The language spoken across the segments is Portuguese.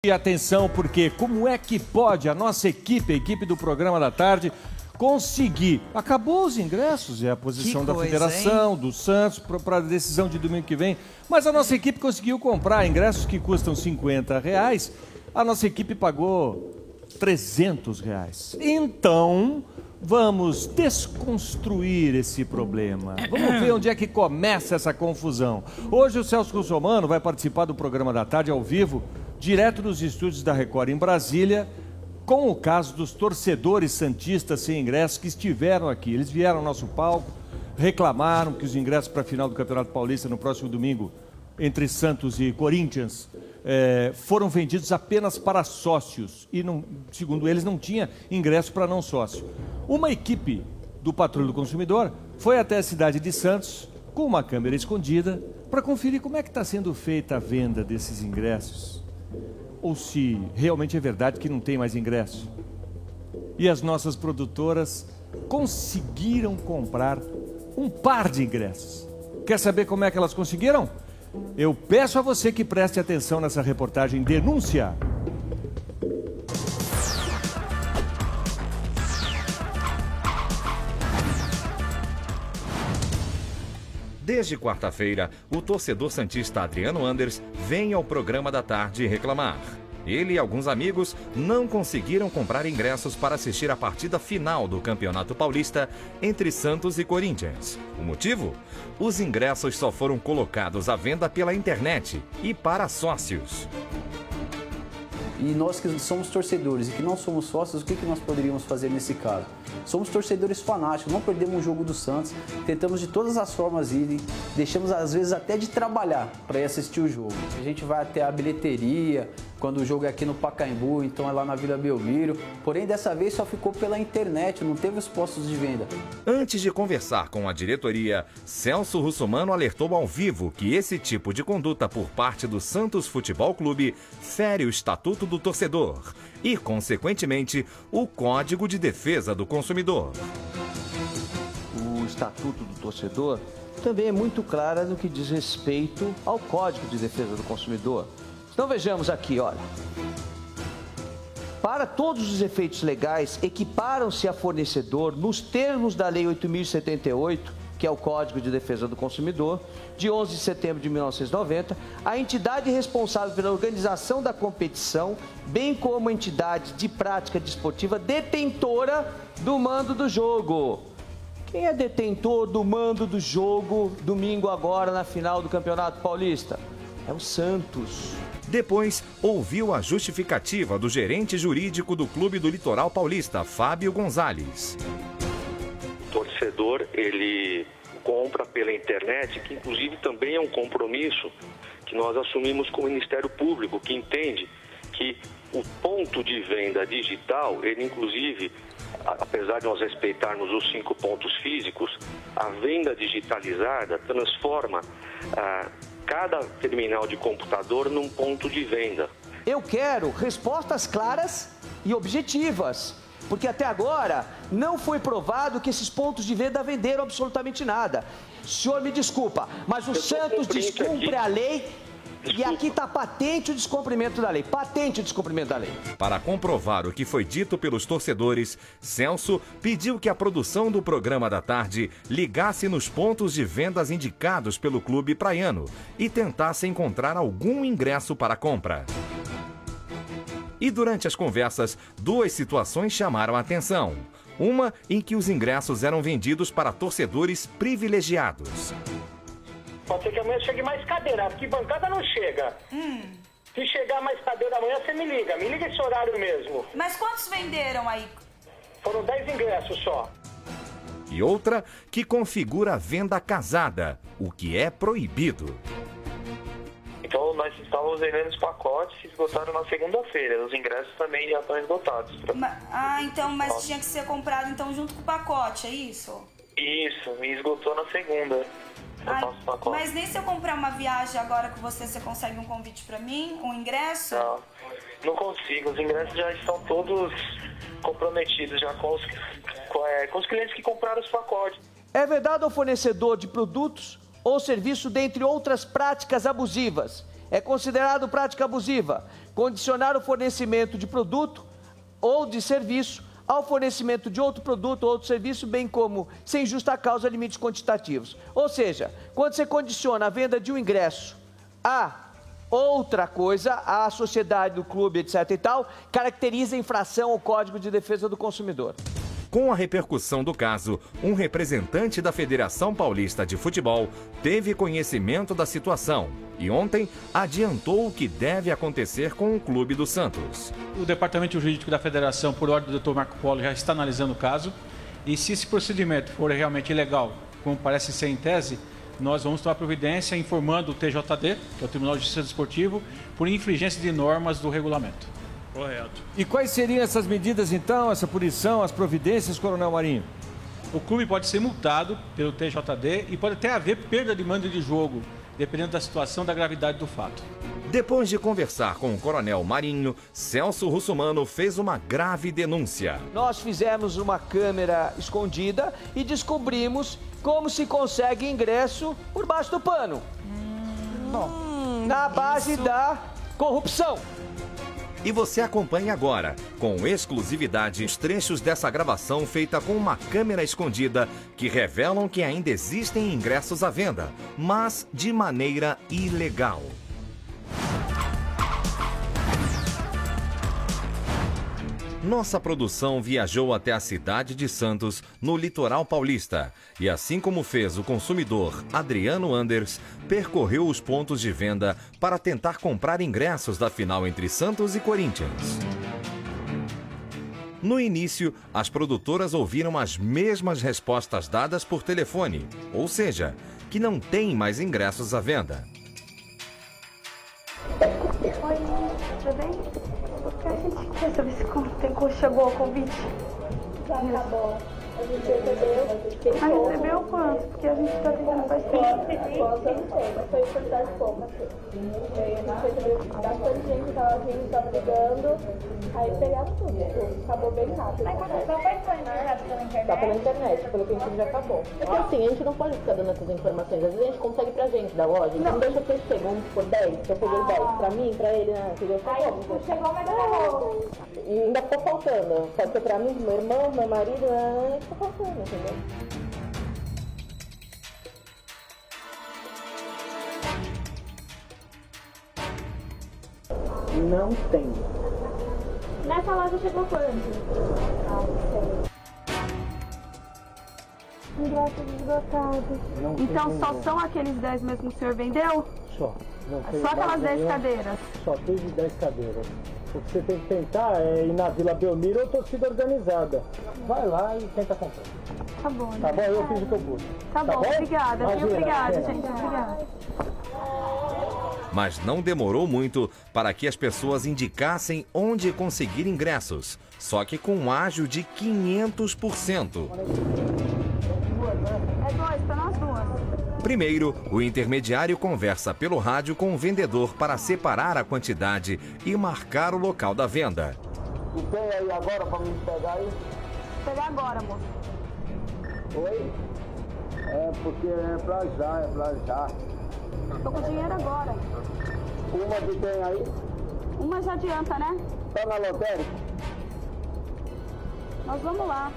E atenção, porque como é que pode a nossa equipe, a equipe do Programa da Tarde, conseguir? Acabou os ingressos, é a posição da federação, do Santos, para a decisão de domingo que vem. Mas a nossa equipe conseguiu comprar ingressos que custam R$50. A nossa equipe pagou R$300. Então, vamos desconstruir esse problema. Vamos ver onde é que começa essa confusão. Hoje o Celso Russomano vai participar do Programa da Tarde ao vivo, direto dos estúdios da Record em Brasília, com o caso dos torcedores santistas sem ingressos que estiveram aqui. Eles vieram ao nosso palco, reclamaram que os ingressos para a final do Campeonato Paulista no próximo domingo, entre Santos e Corinthians, foram vendidos apenas para sócios. E, segundo eles, não tinha ingresso para não sócio. Uma equipe do Patrulha do Consumidor foi até a cidade de Santos, com uma câmera escondida, para conferir como é que está sendo feita a venda desses ingressos. Ou se realmente é verdade que não tem mais ingresso. E as nossas produtoras conseguiram comprar um par de ingressos. Quer saber como é que elas conseguiram? Eu peço a você que preste atenção nessa reportagem Denúncia. Desde quarta-feira, o torcedor santista Adriano Anders vem ao Programa da Tarde reclamar. Ele e alguns amigos não conseguiram comprar ingressos para assistir a partida final do Campeonato Paulista entre Santos e Corinthians. O motivo? Os ingressos só foram colocados à venda pela internet e para sócios. E nós que somos torcedores e que não somos sócios, o que nós poderíamos fazer nesse caso? Somos torcedores fanáticos, não perdemos o jogo do Santos, tentamos de todas as formas ir, deixamos às vezes até de trabalhar para ir assistir o jogo. A gente vai até a bilheteria, quando o jogo é aqui no Pacaembu, então é lá na Vila Belmiro, porém dessa vez só ficou pela internet, não teve os postos de venda. Antes de conversar com a diretoria, Celso Russomano alertou ao vivo que esse tipo de conduta por parte do Santos Futebol Clube fere o Estatuto do Torcedor e, consequentemente, o Código de Defesa do Consumidor. O Estatuto do Torcedor também é muito clara no que diz respeito ao Código de Defesa do Consumidor. Então vejamos aqui, olha. Para todos os efeitos legais, equiparam-se a fornecedor nos termos da Lei 8.078, que é o Código de Defesa do Consumidor, de 11 de setembro de 1990, a entidade responsável pela organização da competição, bem como a entidade de prática desportiva detentora do mando do jogo. Quem é detentor do mando do jogo domingo agora na final do Campeonato Paulista? É o Santos. Depois, ouviu a justificativa do gerente jurídico do Clube do Litoral Paulista, Fábio Gonzalez. O torcedor, ele compra pela internet, que inclusive também é um compromisso que nós assumimos com o Ministério Público, que entende que o ponto de venda digital, ele inclusive, apesar de nós respeitarmos os 5 pontos físicos, a venda digitalizada transforma cada terminal de computador num ponto de venda. Eu quero respostas claras e objetivas, porque até agora não foi provado que esses pontos de venda venderam absolutamente nada. O senhor me desculpa, mas o Santos descumpre a lei. E aqui está patente o descumprimento da lei. Patente o descumprimento da lei. Para comprovar o que foi dito pelos torcedores, Celso pediu que a produção do Programa da Tarde ligasse nos pontos de vendas indicados pelo clube praiano e tentasse encontrar algum ingresso para compra. E durante as conversas, 2 situações chamaram a atenção. Uma em que os ingressos eram vendidos para torcedores privilegiados. Pode ser que amanhã chegue mais cadeira, porque bancada não chega. Se chegar mais cadeira amanhã, você me liga esse horário mesmo. Mas quantos venderam aí? Foram 10 ingressos só. E outra que configura a venda casada, o que é proibido. Então nós estávamos vendendo os pacotes que esgotaram na segunda-feira. Os ingressos também já estão esgotados. Mas tinha que ser comprado então junto com o pacote, é isso? Isso, e esgotou na segunda. Mas nem se eu comprar uma viagem agora com você consegue um convite pra mim, um ingresso? Não consigo, os ingressos já estão todos comprometidos já com os clientes que compraram os pacotes. É vedado ao fornecedor de produtos ou serviço, dentre outras práticas abusivas. É considerado prática abusiva condicionar o fornecimento de produto ou de serviço ao fornecimento de outro produto ou outro serviço, bem como, sem justa causa, limites quantitativos. Ou seja, quando você condiciona a venda de um ingresso a outra coisa, a sociedade do clube, etc. e tal, caracteriza a infração ao Código de Defesa do Consumidor. Com a repercussão do caso, um representante da Federação Paulista de Futebol teve conhecimento da situação e ontem adiantou o que deve acontecer com o Clube do Santos. O Departamento Jurídico da Federação, por ordem do Dr. Marco Polo, já está analisando o caso e se esse procedimento for realmente ilegal, como parece ser em tese, nós vamos tomar providência informando o TJD, que é o Tribunal de Justiça Desportivo, por infringência de normas do regulamento. Correto. E quais seriam essas medidas, então, essa punição, as providências, Coronel Marinho? O clube pode ser multado pelo TJD e pode até haver perda de mando de jogo, dependendo da situação, da gravidade do fato. Depois de conversar com o Coronel Marinho, Celso Russomano fez uma grave denúncia. Nós fizemos uma câmera escondida e descobrimos como se consegue ingresso por baixo do pano. Na base da corrupção. E você acompanha agora, com exclusividade, os trechos dessa gravação feita com uma câmera escondida que revelam que ainda existem ingressos à venda, mas de maneira ilegal. Nossa produção viajou até a cidade de Santos, no litoral paulista, e assim como fez o consumidor Adriano Anders, percorreu os pontos de venda para tentar comprar ingressos da final entre Santos e Corinthians. No início, as produtoras ouviram as mesmas respostas dadas por telefone, ou seja, que não tem mais ingressos à venda. Oi, tudo bem? A gente quer saber se chegou o convite. Já acabou. A gente recebeu. Mas recebeu quanto? Porque a gente está tentando faz tempo. Foi quantidade pouca. A gente recebeu bastante gente, tava vindo, tava ligando. Aí pegaram tudo. Acabou bem rápido. Mas só foi pela internet? Só pela internet, pelo que a gente já acabou. É que assim, a gente não pode ficar dando essas informações. Às vezes a gente consegue pra gente da loja. Então deixa que eu chego, vamos por 10. Se eu peguei 10 pra mim, pra ele, né? Entendeu? Chegou, mas não. E ainda ficou faltando. Pode ser pra mim, pro meu irmão, meu marido, ficou faltando, entendeu? Não tem. Nessa loja chegou quanto? Ingressos esgotados. Então só são aqueles 10 mesmo que o senhor vendeu? Só. Só aquelas 10 cadeiras? Só teve 10 cadeiras. O que você tem que tentar é ir na Vila Belmiro ou torcida organizada. Vai lá e tenta comprar. Tá bom. Tá bom, eu fiz o que eu pude. Tá bom, obrigada. Obrigada, gente. Obrigada. Mas não demorou muito para que as pessoas indicassem onde conseguir ingressos, só que com um ágio de 500%. É 2 para nós duas. Primeiro, o intermediário conversa pelo rádio com o vendedor para separar a quantidade e marcar o local da venda. E tem aí agora para me pegar aí? Vou pegar agora, moço. Oi? É porque é pra já. Tô com dinheiro agora. Uma que tem aí? Uma já adianta, né? Tá na lotérica? Nós vamos lá.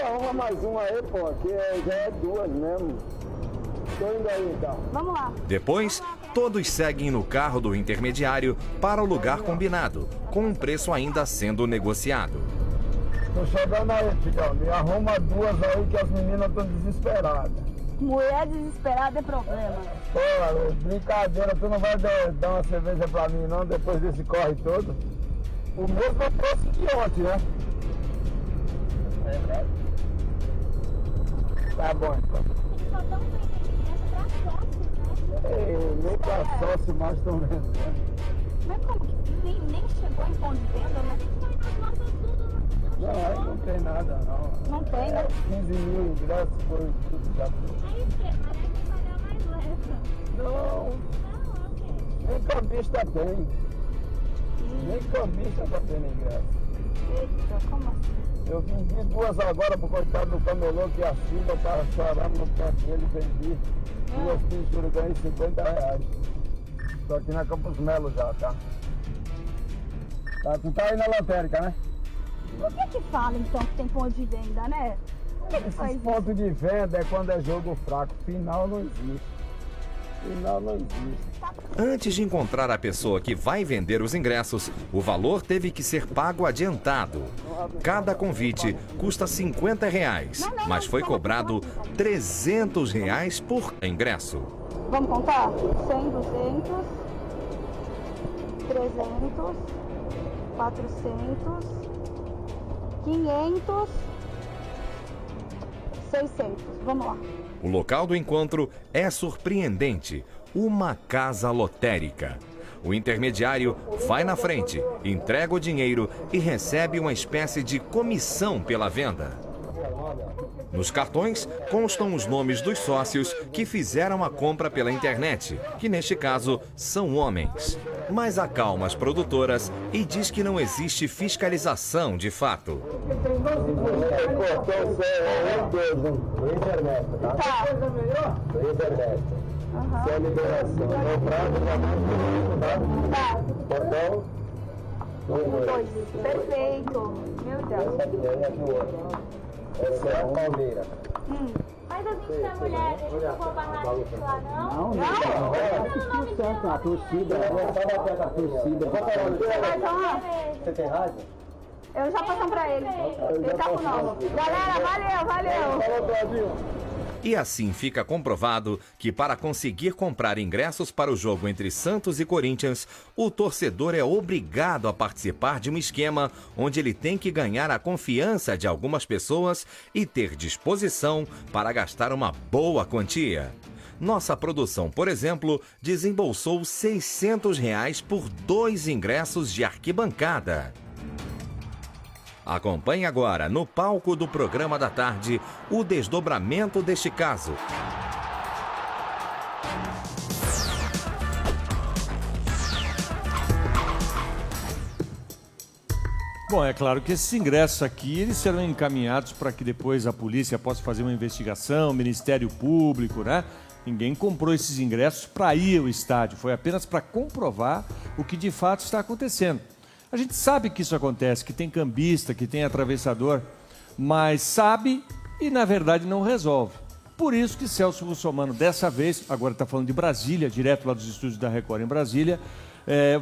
Arruma mais uma aí, pô, que já é 2 mesmo. Tô indo aí, então. Vamos lá. Depois, todos seguem no carro do intermediário para o lugar combinado, com um preço ainda sendo negociado. Tô chegando aí, filhão. Me arruma 2 aí que as meninas estão desesperadas. Mulher desesperada é problema. Pô, brincadeira, tu não vai dar uma cerveja pra mim não, depois desse corre todo? O mesmo é o preço de ontem, né? É verdade. Tá bom, então. Só estão vendendo ingresso pra sócio, né? Nem pra sócio mais estão vendendo. Mas como que nem chegou em ponto de venda, né? Não, aí não tem nada não. Não tem, né? 15 mil ingressos foi tudo já. Aí o quê? Mas aí tem que pagar mais leve. Não, nem cambista tem. Nem cambista tá tendo ingresso. Eita, como assim? Eu vendi 2 agora pro coitado do camelô que a filha tava chorando no canto dele, vendi 2 pinturas, ganhei R$50. Tô aqui na Campos Melo já, tá? Tá aí na lotérica, né? Por que fala, então, que tem ponto de venda, né? Esse ponto de venda é quando é jogo fraco. Final não existe. Antes de encontrar a pessoa que vai vender os ingressos, o valor teve que ser pago adiantado. Cada convite custa R$50, mas foi cobrado R$300 por ingresso. Vamos contar? 100, 200, 300, 400, 500, 600. Vamos lá. O local do encontro é surpreendente, uma casa lotérica. O intermediário vai na frente, entrega o dinheiro e recebe uma espécie de comissão pela venda. Nos cartões constam os nomes dos sócios que fizeram a compra pela internet, que neste caso são homens. Mas acalma as produtoras e diz que não existe fiscalização de fato. Perfeito. Meu Deus. Essa é a Palmeira. Mas a gente é mulher, a gente não pode barrar lá, não? A torcida. Você tem rádio? Eu já passei pra ele. Ele tá com nós. Galera, valeu. E assim fica comprovado que para conseguir comprar ingressos para o jogo entre Santos e Corinthians, o torcedor é obrigado a participar de um esquema onde ele tem que ganhar a confiança de algumas pessoas e ter disposição para gastar uma boa quantia. Nossa produção, por exemplo, desembolsou R$600 por 2 ingressos de arquibancada. Acompanhe agora, no palco do programa da tarde, o desdobramento deste caso. Bom, é claro que esses ingressos aqui, eles serão encaminhados para que depois a polícia possa fazer uma investigação, o Ministério Público, né? Ninguém comprou esses ingressos para ir ao estádio, foi apenas para comprovar o que de fato está acontecendo. A gente sabe que isso acontece, que tem cambista, que tem atravessador, mas sabe e, na verdade, não resolve. Por isso que Celso Russomano, dessa vez, agora está falando de Brasília, direto lá dos estúdios da Record em Brasília,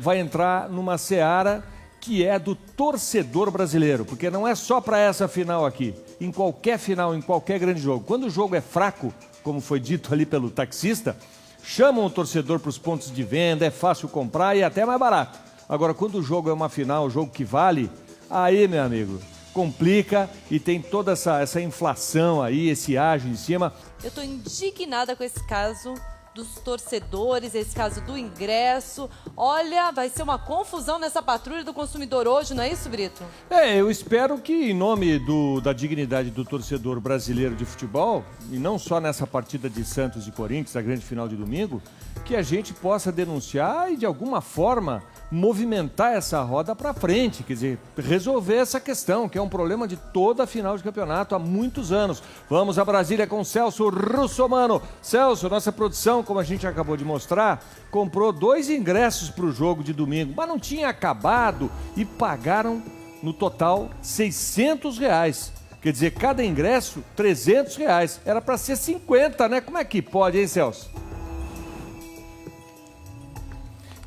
vai entrar numa seara que é do torcedor brasileiro, porque não é só para essa final aqui, em qualquer final, em qualquer grande jogo. Quando o jogo é fraco, como foi dito ali pelo taxista, chamam o torcedor para os pontos de venda, é fácil comprar e até mais barato. Agora, quando o jogo é uma final, o jogo que vale, aí, meu amigo, complica e tem toda essa inflação aí, esse ágio em cima. Eu estou indignada com esse caso dos torcedores, esse caso do ingresso. Olha, vai ser uma confusão nessa patrulha do consumidor hoje, não é isso, Brito? Eu espero que, em nome da dignidade do torcedor brasileiro de futebol, e não só nessa partida de Santos e Corinthians, a grande final de domingo, que a gente possa denunciar e, de alguma forma, movimentar essa roda para frente, quer dizer, resolver essa questão, que é um problema de toda a final de campeonato há muitos anos. Vamos a Brasília com Celso Russomano. Celso, nossa produção, como a gente acabou de mostrar, comprou 2 ingressos para o jogo de domingo, mas não tinha acabado e pagaram, no total, R$600. Quer dizer, cada ingresso, R$300. Era para ser 50, né? Como é que pode, hein, Celso?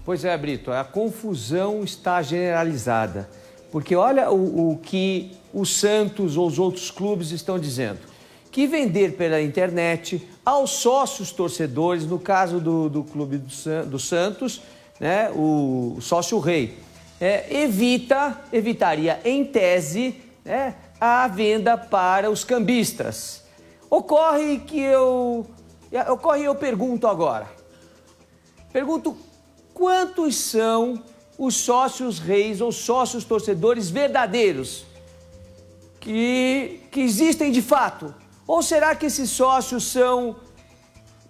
Pois é, Brito, a confusão está generalizada. Porque olha o que o Santos ou os outros clubes estão dizendo. Que vender pela internet aos sócios torcedores, no caso do clube do Santos, né, o sócio rei, evitaria, em tese, né, a venda para os cambistas. Ocorre eu pergunto agora. Quantos são os sócios reis ou sócios torcedores verdadeiros que existem de fato? Ou será que esses sócios são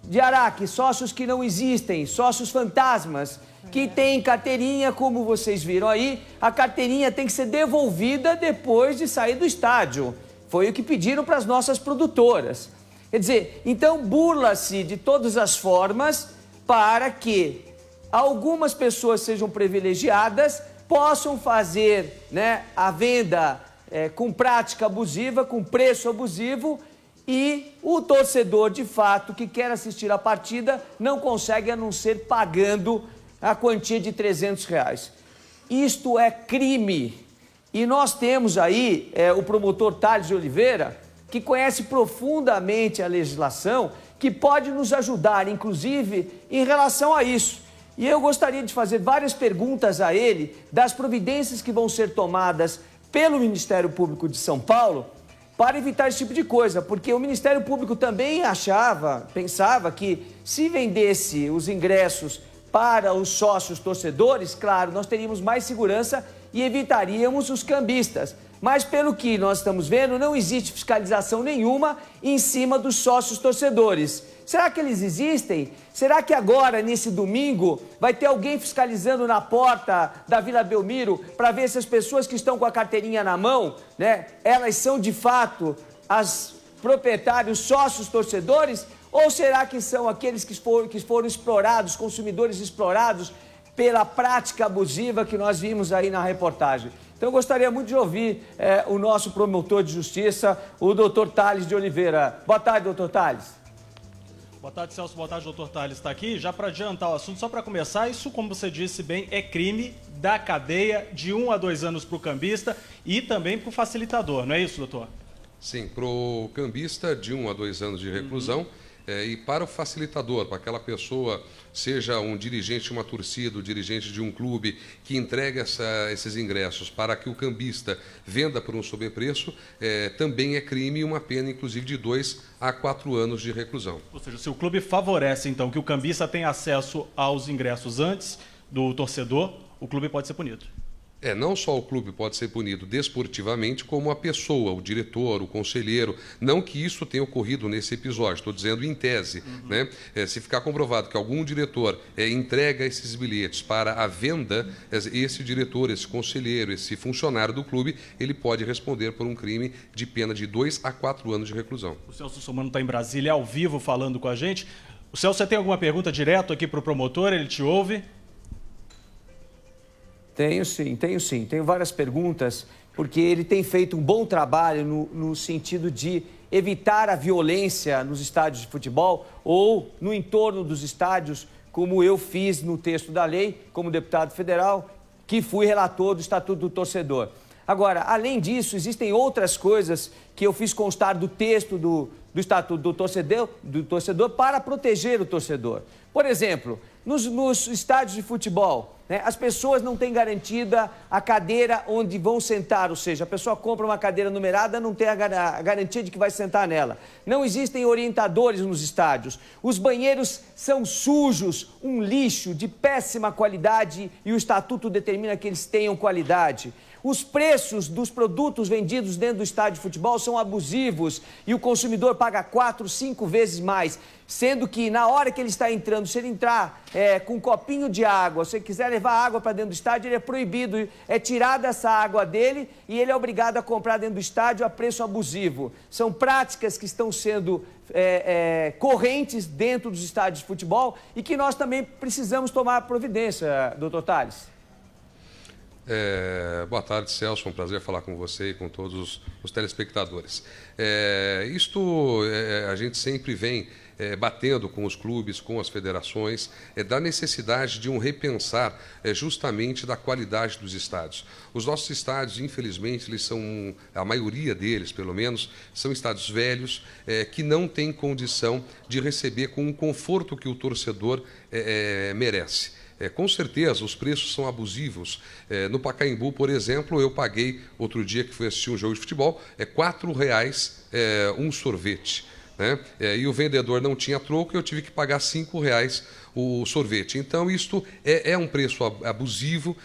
de Araque, sócios que não existem, sócios fantasmas, que têm carteirinha, como vocês viram aí, a carteirinha tem que ser devolvida depois de sair do estádio. Foi o que pediram para as nossas produtoras. Quer dizer, então burla-se de todas as formas para que algumas pessoas sejam privilegiadas, possam fazer, né, a venda com prática abusiva, com preço abusivo, e o torcedor, de fato, que quer assistir a partida, não consegue a não ser pagando a quantia de R$300. Isto é crime. E nós temos aí o promotor Thales de Oliveira, que conhece profundamente a legislação, que pode nos ajudar, inclusive, em relação a isso. E eu gostaria de fazer várias perguntas a ele das providências que vão ser tomadas pelo Ministério Público de São Paulo para evitar esse tipo de coisa, porque o Ministério Público também pensava que se vendesse os ingressos para os sócios torcedores, claro, nós teríamos mais segurança e evitaríamos os cambistas. Mas pelo que nós estamos vendo, não existe fiscalização nenhuma em cima dos sócios torcedores. Será que eles existem? Será que agora, nesse domingo, vai ter alguém fiscalizando na porta da Vila Belmiro para ver se as pessoas que estão com a carteirinha na mão, né, elas são de fato as proprietários, sócios torcedores? Ou será que são aqueles que foram explorados, consumidores explorados pela prática abusiva que nós vimos aí na reportagem? Então eu gostaria muito de ouvir o nosso promotor de justiça, o doutor Thales de Oliveira. Boa tarde, doutor Thales. Boa tarde, Celso. Boa tarde, doutor Thales está aqui. Já para adiantar o assunto, só para começar, isso, como você disse bem, é crime da cadeia de 1 a 2 anos para o cambista e também para o facilitador, não é isso, doutor? Sim, para o cambista, de 1 a 2 anos de reclusão. E para o facilitador, para aquela pessoa, seja um dirigente de uma torcida, um dirigente de um clube, que entrega esses ingressos para que o cambista venda por um sobrepreço, também é crime e uma pena, inclusive, de 2 a 4 anos de reclusão. Ou seja, se o clube favorece, então, que o cambista tenha acesso aos ingressos antes do torcedor, o clube pode ser punido. Não só o clube pode ser punido desportivamente, como a pessoa, o diretor, o conselheiro. Não que isso tenha ocorrido nesse episódio, estou dizendo em tese. Né? Se ficar comprovado que algum diretor entrega esses bilhetes para a venda, esse diretor, esse conselheiro, esse funcionário do clube, ele pode responder por um crime de pena de 2 a 4 anos de reclusão. O Celso Somano está em Brasília, ao vivo, falando com a gente. O Celso, você tem alguma pergunta direto aqui para o promotor? Ele te ouve? Tenho sim. Tenho várias perguntas, porque ele tem feito um bom trabalho no sentido de evitar a violência nos estádios de futebol ou no entorno dos estádios, como eu fiz no texto da lei, como deputado federal, que fui relator do Estatuto do Torcedor. Agora, além disso, existem outras coisas que eu fiz constar do texto do Estatuto do Torcedor para proteger o torcedor. Por exemplo, nos estádios de futebol, né, as pessoas não têm garantida a cadeira onde vão sentar, ou seja, a pessoa compra uma cadeira numerada, não tem a garantia de que vai sentar nela. Não existem orientadores nos estádios. Os banheiros são sujos, um lixo de péssima qualidade e o Estatuto determina que eles tenham qualidade. Os preços dos produtos vendidos dentro do estádio de futebol são abusivos e o consumidor paga 4, 5 vezes mais, sendo que na hora que ele está entrando, se ele entrar com um copinho de água, se ele quiser levar água para dentro do estádio, ele é proibido, é tirada essa água dele e ele é obrigado a comprar dentro do estádio a preço abusivo. São práticas que estão sendo correntes dentro dos estádios de futebol e que nós também precisamos tomar providência, doutor Thales. Boa tarde, Celso. É um prazer falar com você e com todos os telespectadores. A gente sempre vem batendo com os clubes, com as federações, da necessidade de um repensar justamente da qualidade dos estádios. Os nossos estádios, infelizmente, eles são, a maioria deles, pelo menos, são estádios velhos, que não têm condição de receber com o conforto que o torcedor merece. Com certeza, os preços são abusivos. No Pacaembu, por exemplo, eu paguei, outro dia que fui assistir um jogo de futebol, R$4 um sorvete. Né? E o vendedor não tinha troco, eu tive que pagar R$5 o sorvete. Então, isto é um preço abusivo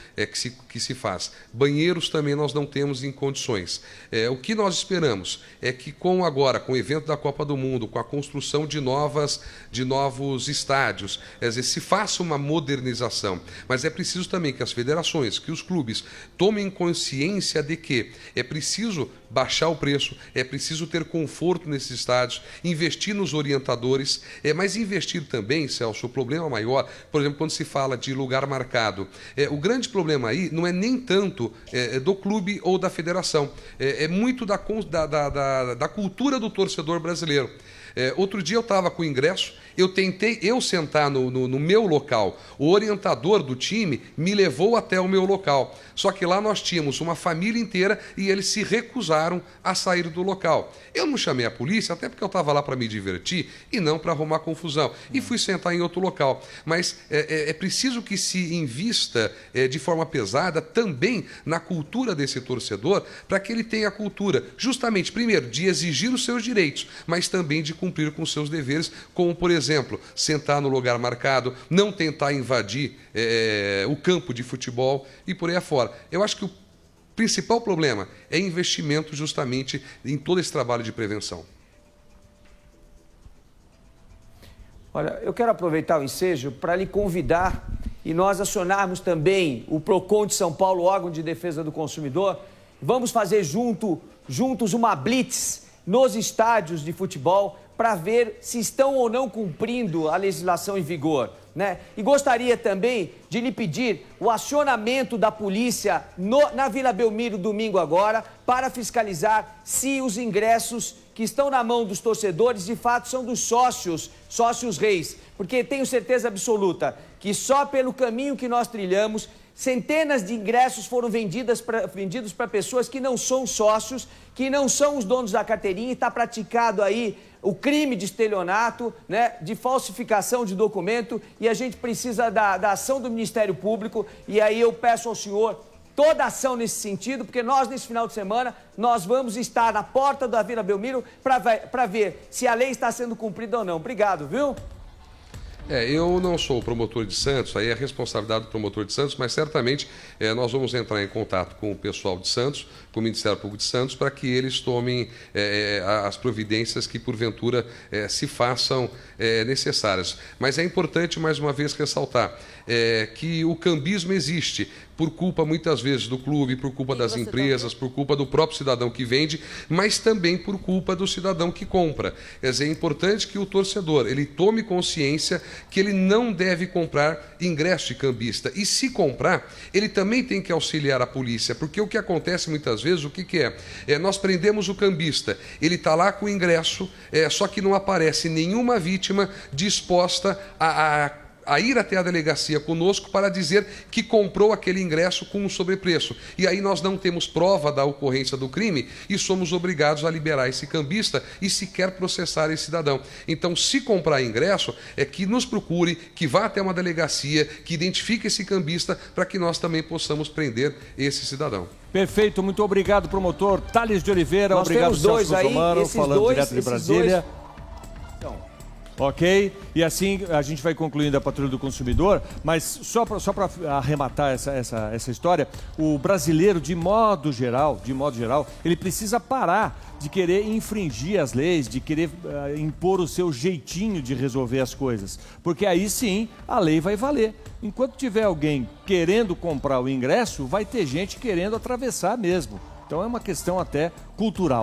que se faz. Banheiros também nós não temos em condições. O que nós esperamos é que com o evento da Copa do Mundo, com a construção de novos estádios, se faça uma modernização. Mas é preciso também que as federações, que os clubes tomem consciência de que é preciso baixar o preço, é preciso ter conforto nesses estádios, investir nos orientadores, mas investir também, Celso, o problema problema maior, por exemplo, quando se fala de lugar marcado, o grande problema aí não é nem tanto do clube ou da federação, é muito da cultura do torcedor brasileiro. Outro dia eu estava com o ingresso, eu tentei sentar no meu local. O orientador do time me levou até o meu local. Só que lá nós tínhamos uma família inteira e eles se recusaram a sair do local. Eu não chamei a polícia, até porque eu estava lá para me divertir e não para arrumar confusão. E fui sentar em outro local. Mas é preciso que se invista de forma pesada também na cultura desse torcedor, para que ele tenha a cultura, justamente, primeiro, de exigir os seus direitos, mas também de cumprir com os seus deveres, como, por exemplo, sentar no lugar marcado, não tentar invadir o campo de futebol e por aí afora. Eu acho que o principal problema é investimento justamente em todo esse trabalho de prevenção. Olha, eu quero aproveitar o ensejo para lhe convidar e nós acionarmos também o PROCON de São Paulo, órgão de defesa do consumidor. Vamos fazer juntos uma blitz nos estádios de futebol para ver se estão ou não cumprindo a legislação em vigor, né? E gostaria também de lhe pedir o acionamento da polícia na Vila Belmiro domingo agora para fiscalizar se os ingressos que estão na mão dos torcedores de fato são dos sócios reis, porque tenho certeza absoluta que só pelo caminho que nós trilhamos, centenas de ingressos foram vendidos para pessoas que não são sócios, que não são os donos da carteirinha, e está praticado aí o crime de estelionato, né, de falsificação de documento, e a gente precisa da ação do Ministério Público, e aí eu peço ao senhor toda a ação nesse sentido, porque nós, nesse final de semana, nós vamos estar na porta da Vila Belmiro para ver se a lei está sendo cumprida ou não. Obrigado, viu? Eu não sou o promotor de Santos, aí é a responsabilidade do promotor de Santos, mas certamente nós vamos entrar em contato com o pessoal de Santos, com o Ministério Público de Santos, para que eles tomem as providências que, porventura, se façam necessárias. Mas é importante, mais uma vez, ressaltar que o cambismo existe por culpa, muitas vezes, do clube, por culpa das empresas, por culpa do próprio cidadão que vende, mas também por culpa do cidadão que compra. Quer dizer, é importante que o torcedor ele tome consciência que ele não deve comprar ingresso de cambista. E se comprar, ele também tem que auxiliar a polícia, porque o que acontece muitas vezes, o que é? Nós prendemos o cambista, ele está lá com o ingresso, só que não aparece nenhuma vítima disposta a ir até a delegacia conosco para dizer que comprou aquele ingresso com um sobrepreço. E aí nós não temos prova da ocorrência do crime e somos obrigados a liberar esse cambista e sequer processar esse cidadão. Então, se comprar ingresso, que nos procure, que vá até uma delegacia, que identifique esse cambista para que nós também possamos prender esse cidadão. Perfeito, muito obrigado, promotor Thales de Oliveira. Nós obrigado, temos dois Celso Russomano, falando direto de Brasília. Ok? E assim a gente vai concluindo a Patrulha do Consumidor, mas só para arrematar essa história, o brasileiro, de modo geral, ele precisa parar de querer infringir as leis, de querer impor o seu jeitinho de resolver as coisas, porque aí sim a lei vai valer. Enquanto tiver alguém querendo comprar o ingresso, vai ter gente querendo atravessar mesmo. Então é uma questão até cultural.